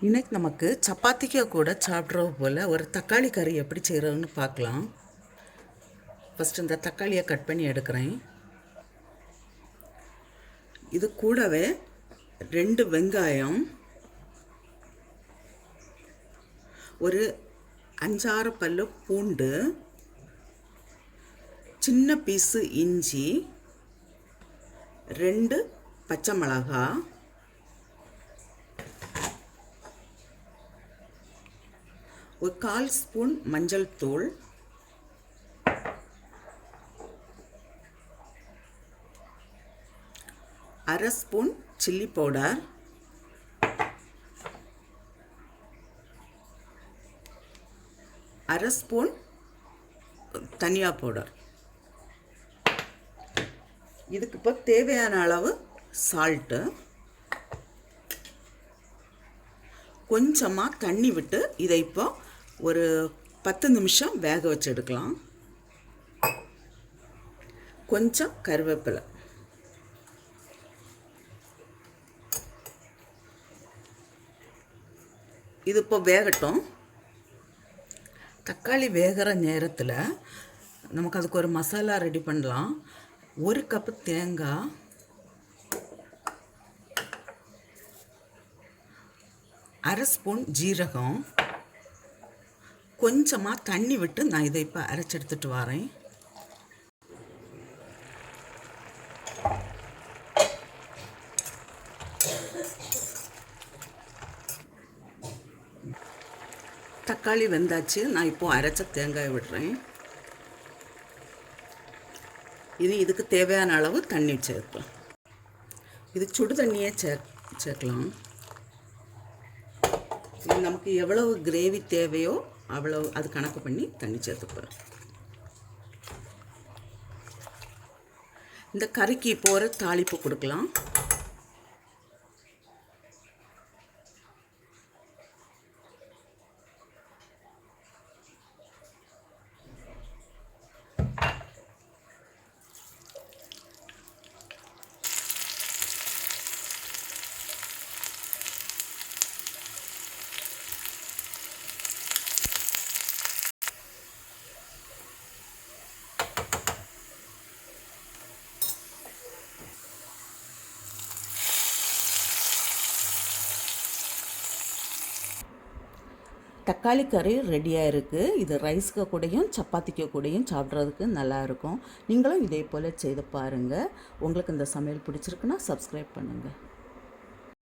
இன்னைக்கு நமக்கு சப்பாத்திக்கு கூட சாப்பிட்றது போல் ஒரு தக்காளி கறி எப்படி செய்கிறதுன்னு பார்க்கலாம். ஃபஸ்ட்டு இந்த தக்காளியை கட் பண்ணி எடுக்கிறேன். இது கூடவே 2 வெங்காயம், ஒரு 5-6 பல்லு பூண்டு, சின்ன பீஸு இஞ்சி, 2 பச்சை மிளகாய், ஒரு 1/4 ஸ்பூன் மஞ்சள் தூள், அரை ஸ்பூன் சில்லி பவுடர், அரை ஸ்பூன் தனியா பவுடர். இதுக்கு இப்போ தேவையான அளவு சால்ட்டு, கொஞ்சமாக தண்ணி விட்டு இதை இப்போ ஒரு 10 நிமிஷம் வேக வச்சு எடுக்கலாம். கொஞ்சம் கருவேப்பிலை. இது இப்போ வேகட்டும். தக்காளி வேகிற நேரத்தில் நமக்கு அதுக்கு ஒரு மசாலா ரெடி பண்ணலாம். 1 கப்பு தேங்காய், அரை ஸ்பூன் ஜீரகம், கொஞ்சமாக தண்ணி விட்டு நான் இதை இப்போ அரைச்சி எடுத்துகிட்டு வரேன். தக்காளி வெந்தாச்சு. நான் இப்போது அரைச்ச தேங்காய் விடுறேன். இதுக்கு தேவையான அளவு தண்ணி சேர்ப்பேன். இது சுடு தண்ணியே சேர்க்கலாம். இது நமக்கு எவ்வளவு கிரேவி தேவையோ அவ்வளவு அது கணக்கு பண்ணி தண்ணி சேர்த்துப்போம். இந்த கறிக்கு இப்போ ஒரு தாளிப்பு கொடுக்கலாம். தக்காளி கறி ரெடியாக இருக்குது. இது ரைஸ்க்கு கூடயும் சப்பாத்திக்கு கூடயும் சாப்பிட்றதுக்கு நல்லாயிருக்கும். நீங்களும் இதே போல் செய்து பாருங்கள். உங்களுக்கு இந்த சமையல் பிடிச்சிருக்குன்னா சப்ஸ்கிரைப் பண்ணுங்கள்.